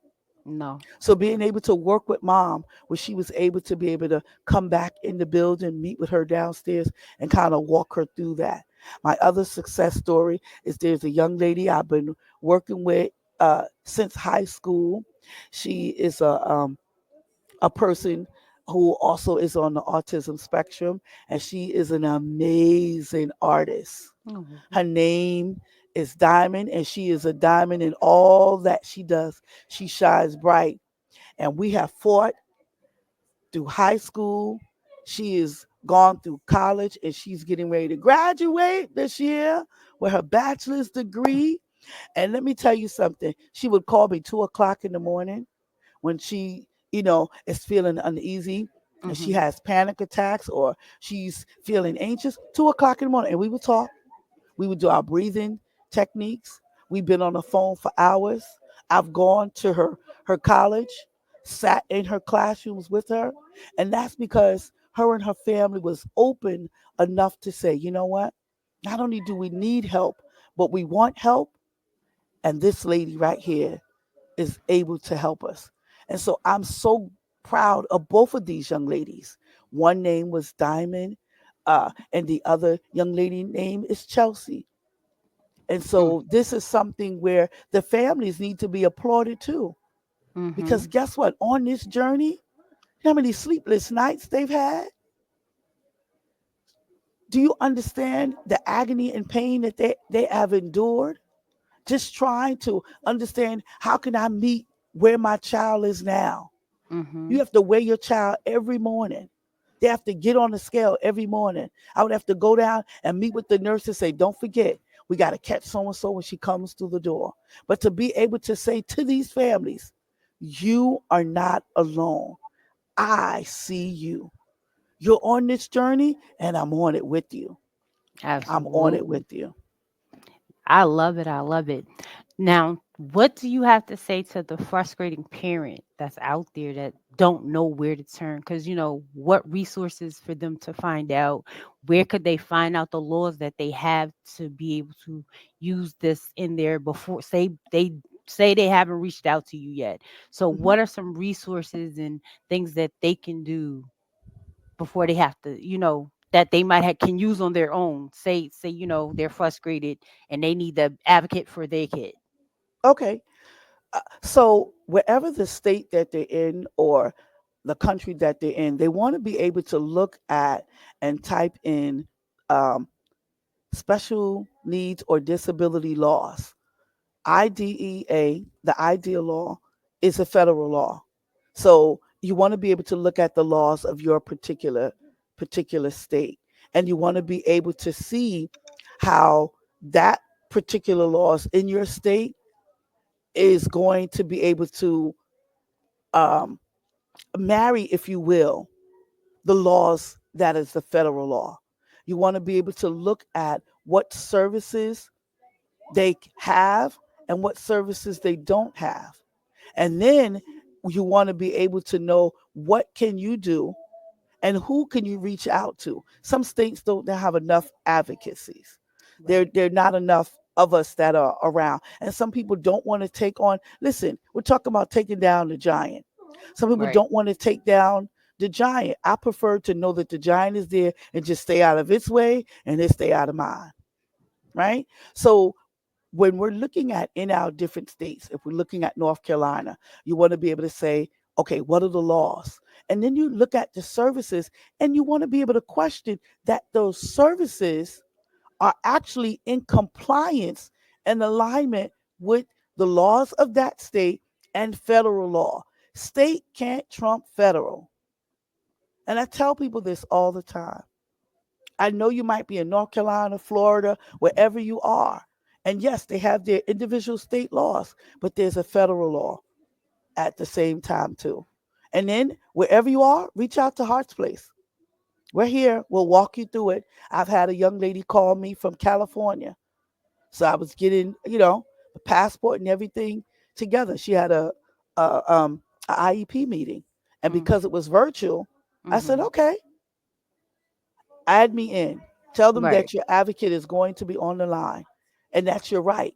No. So being able to work with mom, where she was able to be able to come back in the building, meet with her downstairs, and kind of walk her through that. My other success story is there's a young lady I've been working with since high school. She is a person who also is on the autism spectrum, and she is an amazing artist. Oh, Her name is Diamond, and she is a diamond in all that she does. She shines bright, and we have fought through high school. She is gone through college, and she's getting ready to graduate this year with her bachelor's degree. And let me tell you something. She would call me 2 o'clock in the morning when she, is feeling uneasy and she mm-hmm. has panic attacks or she's feeling anxious. 2 o'clock in the morning, and we would talk. We would do our breathing techniques. We've been on the phone for hours. I've gone to her college, sat in her classrooms with her, and that's because her and her family was open enough to say, you know what? Not only do we need help, but we want help, and this lady right here is able to help us. And so I'm so proud of both of these young ladies. One name was Diamond, and the other young lady name is Chelsea. And Mm. so this is something where the families need to be applauded too. Mm-hmm. Because guess what? On this journey, how many sleepless nights they've had? Do you understand the agony and pain that they have endured? Just trying to understand how can I meet where my child is now? Mm-hmm. You have to weigh your child every morning. They have to get on the scale every morning. I would have to go down and meet with the nurse and say, don't forget, we got to catch so and so when she comes through the door. But to be able to say to these families, you are not alone. I see you. You're on this journey and I'm on it with you. I'm on it Absolutely. with you. I love it. I love it. Now, what do you have to say to the frustrating parent that's out there that don't know where to turn? Because what resources for them to find out? Where could they find out the laws that they have to be able to use this in there before? Say they haven't reached out to you yet. So, Mhm. what are some resources and things that they can do before they have to, that they might have can use on their own? Say, they're frustrated and they need the advocate for their kid. Okay. So wherever the state that they're in or the country that they're in, they want to be able to look at and type in um, special needs or disability laws. IDEA, the IDEA law, is a federal law. So you want to be able to look at the laws of your particular state, and you want to be able to see how that particular laws in your state is going to be able to um, marry, if you will, the laws that is the federal law. You want to be able to look at what services they have and what services they don't have. And then you want to be able to know what can you do and who can you reach out to. Some states don't have enough advocacies. Right. There are not enough of us that are around. And some people don't want to take on, listen, we're talking about taking down the giant. Some people Right. don't want to take down the giant. I prefer to know that the giant is there and just stay out of its way and it stay out of mine. Right? So when we're looking at in our different states, if we're looking at North Carolina, you want to be able to say, okay, what are the laws? And then you look at the services and you want to be able to question that those services are actually in compliance and alignment with the laws of that state and federal law. State can't trump federal. And I tell people this all the time. I know you might be in North Carolina, Florida, wherever you are. And yes, they have their individual state laws, but there's a federal law at the same time, too. And then wherever you are, reach out to Heart's Place. We're here. We'll walk you through it. I've had a young lady call me from California. So I was getting, the passport and everything together. She had a, IEP meeting. And Mm, because it was virtual, I said, mhm. okay, add me in. Tell them Right. that your advocate is going to be on the line. And that's your right.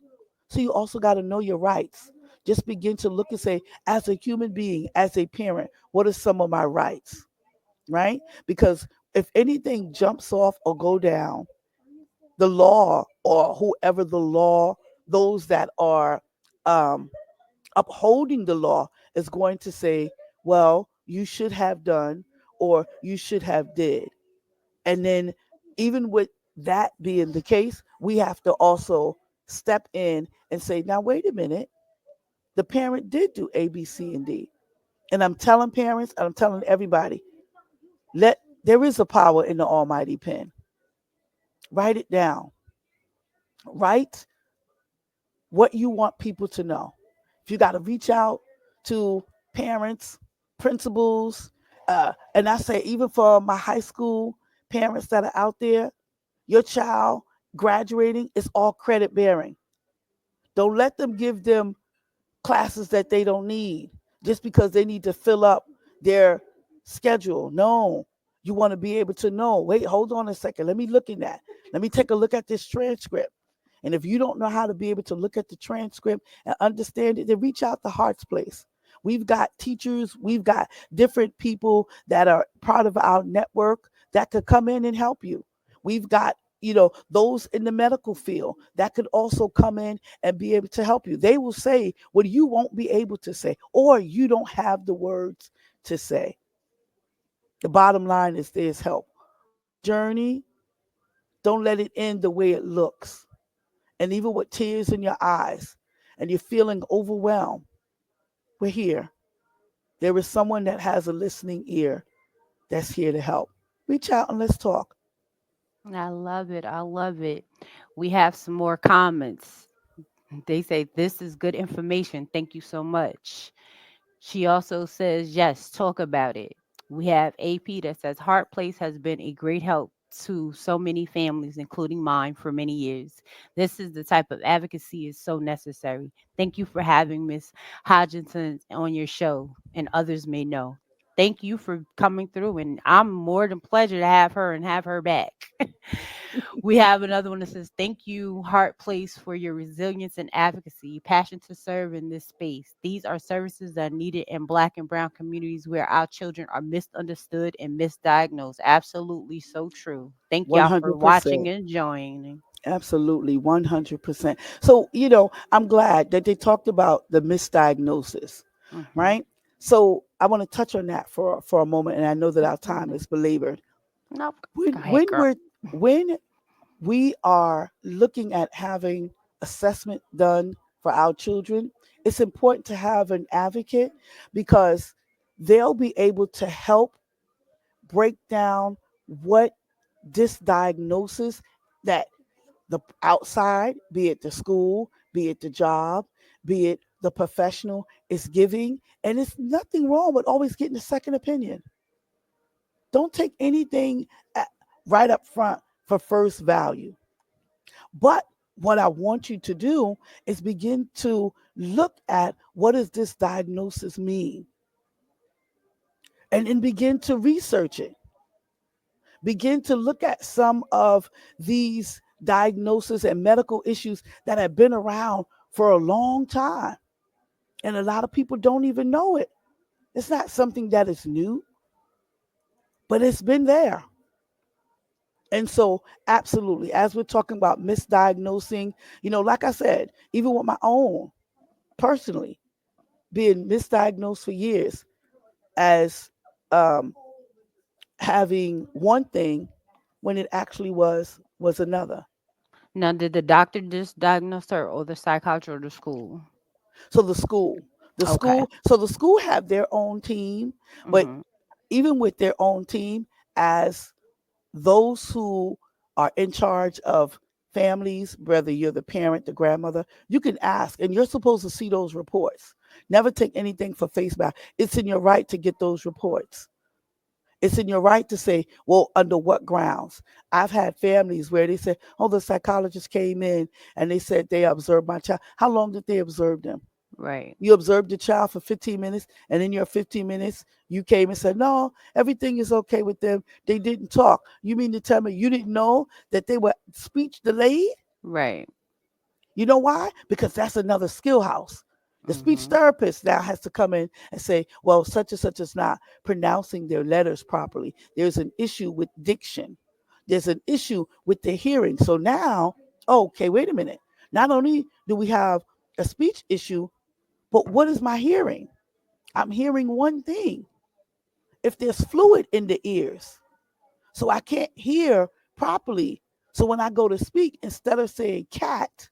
So you also got to know your rights. Just begin to look and say, as a human being, as a parent, what are some of my rights? Right? Because if anything jumps off or go down, the law or whoever the law, those that are um, upholding the law is going to say, well, you should have done or you should have did. And then even with that being the case, we have to also step in and say, now wait a minute, the parent did do A, B, C, and D. And I'm telling parents, and I'm telling everybody, let there is a power in the almighty pen. Write it down. Write what you want people to know. If you got to reach out to parents, principals, and I say even for my high school parents that are out there, your child graduating is all credit bearing. Don't let them give them classes that they don't need just because they need to fill up their schedule. No, you want to be able to know, wait, hold on a second. Let me look in that. Let me take a look at this transcript. And if you don't know how to be able to look at the transcript and understand it, then reach out to Heart's Place. We've got teachers, we've got different people that are part of our network that could come in and help you. We've got, those in the medical field that could also come in and be able to help you. They will say what you won't be able to say, or you don't have the words to say. The bottom line is there's help. Journey, don't let it end the way it looks. And even with tears in your eyes and you're feeling overwhelmed, we're here. There is someone that has a listening ear that's here to help. Reach out and let's talk. I love it. I love it. We have some more comments. They say, this is good information. Thank you so much. She also says, yes, talk about it. We have AP that says, Heart Place has been a great help to so many families, including mine, for many years. This is the type of advocacy is so necessary. Thank you for having Miss Hodgson on your show, and others may know. Thank you for coming through, and I'm more than pleasure to have her and have her back. We have another one that says, thank you, Heart Place, for your resilience and advocacy, passion to serve in this space. These are services that are needed in Black and Brown communities where our children are misunderstood and misdiagnosed. Absolutely so true. Thank y'all for watching 100%. and joining. Absolutely, 100%. So, I'm glad that they talked about the misdiagnosis, Hmm. right? So, I want to touch on that for a moment, and I know that our time Absolutely. is belabored. Nope. When Go ahead, when girl. we're when we are looking at having assessment done for our children, it's important to have an advocate because they'll be able to help break down what this diagnosis that the outside, be it the school, be it the job, be it the professional, is giving. And it's nothing wrong with always getting a second opinion. Don't take anything right up front for first value. But what I want you to do is begin to look at what does this diagnosis mean and then begin to research it. Begin to look at some of these diagnoses and medical issues that have been around for a long time. And a lot of people don't even know it. It's not something that is new, but it's been there. And so, absolutely, as we're talking about misdiagnosing, like I said, even with my own personally, being misdiagnosed for years as um, having one thing when it actually was another. Now, did the doctor just diagnose her or the psychiatrist or the school? So the school, Okay. so the school have their own team, but Hmm. even with their own team, as those who are in charge of families, whether you're the parent, the grandmother, you can ask, and you're supposed to see those reports. Never take anything for face value. It's in your right to get those reports. It's in your right to say, well, under what grounds? I've had families where they said, oh, the psychologist came in and they said they observed my child. How long did they observe them? Right. You observed the child for 15 minutes, and in your 15 minutes, you came and said, no, everything is okay with them. They didn't talk. You mean to tell me you didn't know that they were speech delayed? Right. You know why? Because that's another skill house. The speech Mhm. therapist now has to come in and say, well, such and such is not pronouncing their letters properly. There's an issue with diction. There's an issue with the hearing. So now, okay, wait a minute. Not only do we have a speech issue, but what is my hearing? I'm hearing one thing. If there's fluid in the ears, so I can't hear properly. So when I go to speak, instead of saying cat,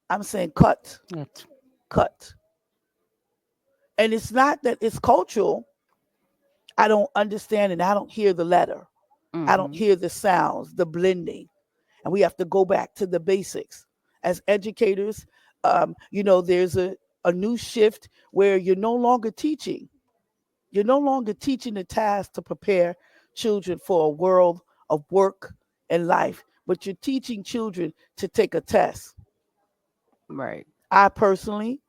I'm saying cut, It's cut. And it's not that it's cultural. I don't understand and I don't hear the letter. I don't mhm. hear the sounds, the blending. And we have to go back to the basics. As educators, there's a new shift where you're no longer teaching. You're no longer teaching the task to prepare children for a world of work and life, but you're teaching children to take a test. Right. I personally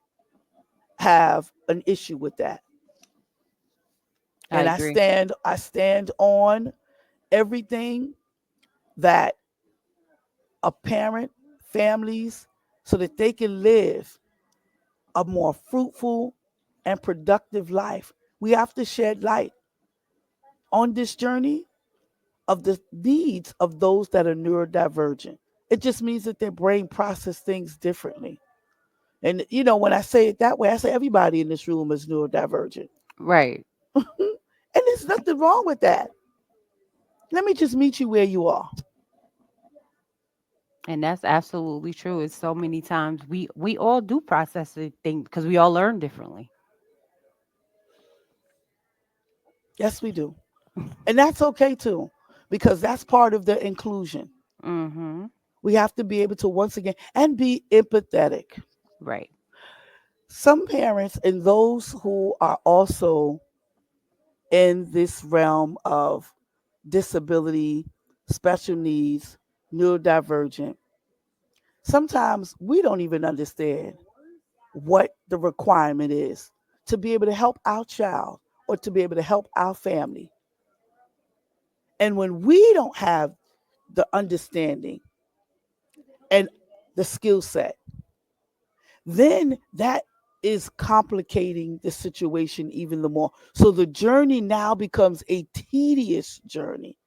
have an issue with that. I And agree. I stand on everything that a parent, families, so that they can live a more fruitful and productive life. We have to shed light on this journey of the needs of those that are neurodivergent. It just means that their brain process things differently. And when I say it that way, I say everybody in this room is neurodivergent. Right. And there's nothing wrong with that. Let me just meet you where you are. And that's absolutely true. It's so many times we all do process the thing because we all learn differently. Yes, we do. And that's okay too, because that's part of the inclusion. Mhm. We have to be able to once again and be empathetic. Right. Some parents and those who are also in this realm of disability, special needs, neurodivergent, sometimes we don't even understand what the requirement is to be able to help our child or to be able to help our family. And when we don't have the understanding and the skill set, then that is complicating the situation even the more. So the journey now becomes a tedious journey.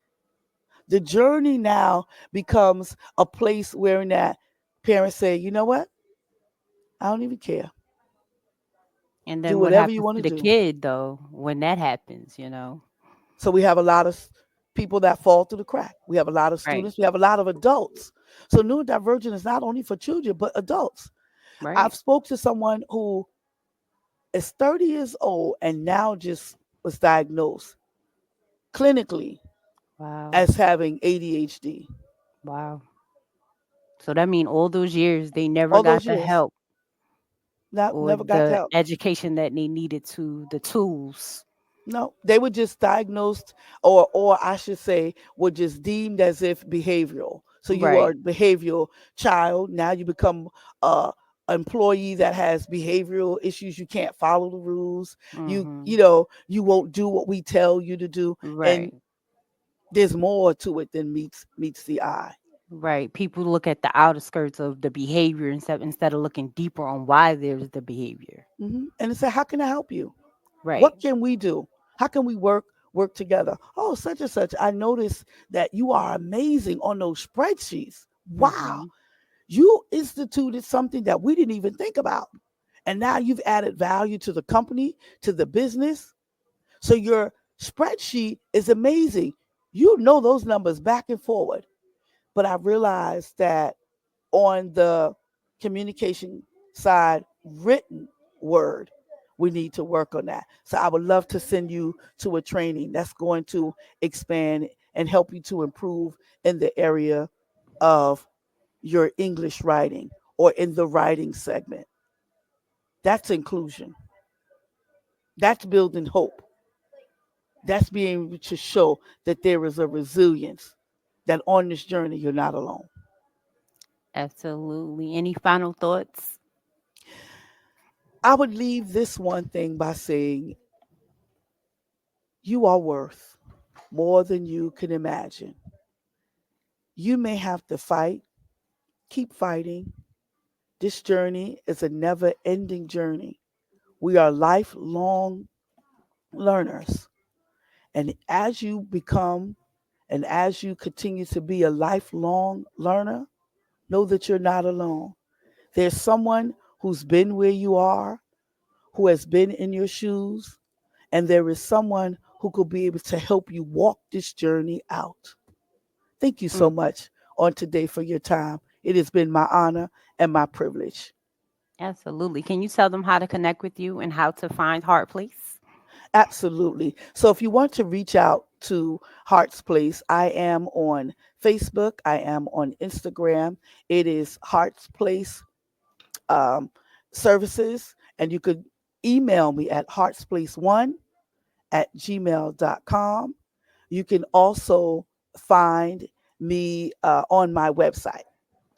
The journey now becomes a place wherein that parents say, you know what? I don't even care. And Do then what whatever you happens want to to the do. kid though when that happens? So we have a lot of people that fall through the crack. We have a lot of Right. students. We have a lot of adults. So neurodivergent is not only for children, but adults. Right. I've spoke to someone who is 30 years old and now just was diagnosed clinically Wow. as having ADHD. Wow. So that mean all those years they never All got those the years, help or never got the help. education that they needed to the tools. No, they were just diagnosed, or I should say, were just deemed as if behavioral. So you are Right. a behavioral child. Now you become a employee that has behavioral issues. You can't follow the rules. You Mhm. you know you won't do what we tell you to do, and Right. there's more to it than meets the eye. Right. People look at the outer skirts of the behavior instead of looking deeper on why there's the behavior. And they say, how can I help you? Right. What can we do? How can we work together? Oh, such and such. I noticed that you are amazing on those spreadsheets. Wow. Mhm. You instituted something that we didn't even think about. And now you've added value to the company, to the business. So your spreadsheet is amazing. You know those numbers back and forward. But I realized that on the communication side, written word, we need to work on that. So I would love to send you to a training that's going to expand and help you to improve in the area of your English writing or in the writing segment. That's inclusion. That's building hope. That's being able to show that there is a resilience, that on this journey you're not alone. Absolutely. Any final thoughts? I would leave this one thing by saying you are worth more than you can imagine. You may have to fight, keep fighting. This journey is a never ending journey. We are lifelong learners. And as you become and as you continue to be a lifelong learner, know that you're not alone. There's someone who's been where you are, who has been in your shoes, and there is someone who could be able to help you walk this journey out. Thank you so Mm, much on today for your time. It has been my honor and my privilege. absolutely. Can you tell them how to connect with you and how to find Heart Place? Absolutely. So if you want to reach out to Heart's Place, I am on Facebook, I am on Instagram. It is Heart's Place um, Services, and you could email me at heartsplace1@gmail.com. You can also find me on my website,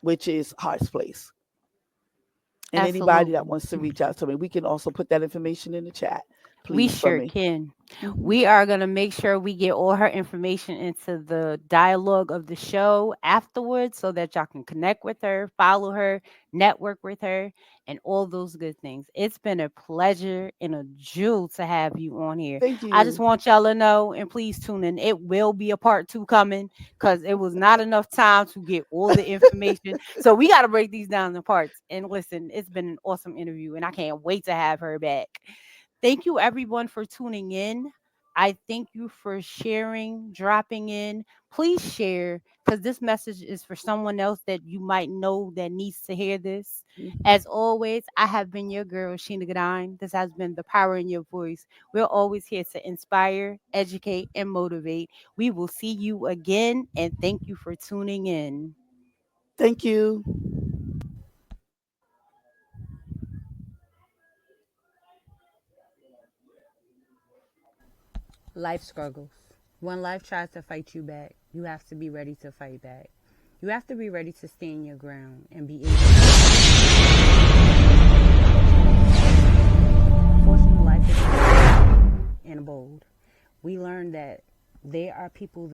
which is Heart's Place. And anybody that Absolutely. wants to reach out to me, we can also put that information in the chat, We please, for sure me. can. Mhm. We are going to make sure we get all her information into the dialogue of the show afterwards so that y'all can connect with her, follow her, network with her, and all those good things. It's been a pleasure and a jewel to have you on here. Thank I just you. want y'all to know, and please tune in. It will be a part two coming because it was not enough time to get all the information. So we got to break these down in parts. And listen, it's been an awesome interview, and I can't wait to have her back. Thank you, everyone, for tuning in. I thank you for sharing, dropping in. Please share because this message is for someone else that you might know that needs to hear this. As always, I have been your girl, Sheena Godine. This has been The Power in Your Voice. We're always here to inspire, educate, and motivate. We will see you again, and thank you for tuning in. Thank you. Life struggles. When life tries to fight you back, you have to be ready to fight back. You have to be ready to stand your ground and be able to. Unfortunately, life is and bold. We learned that there are people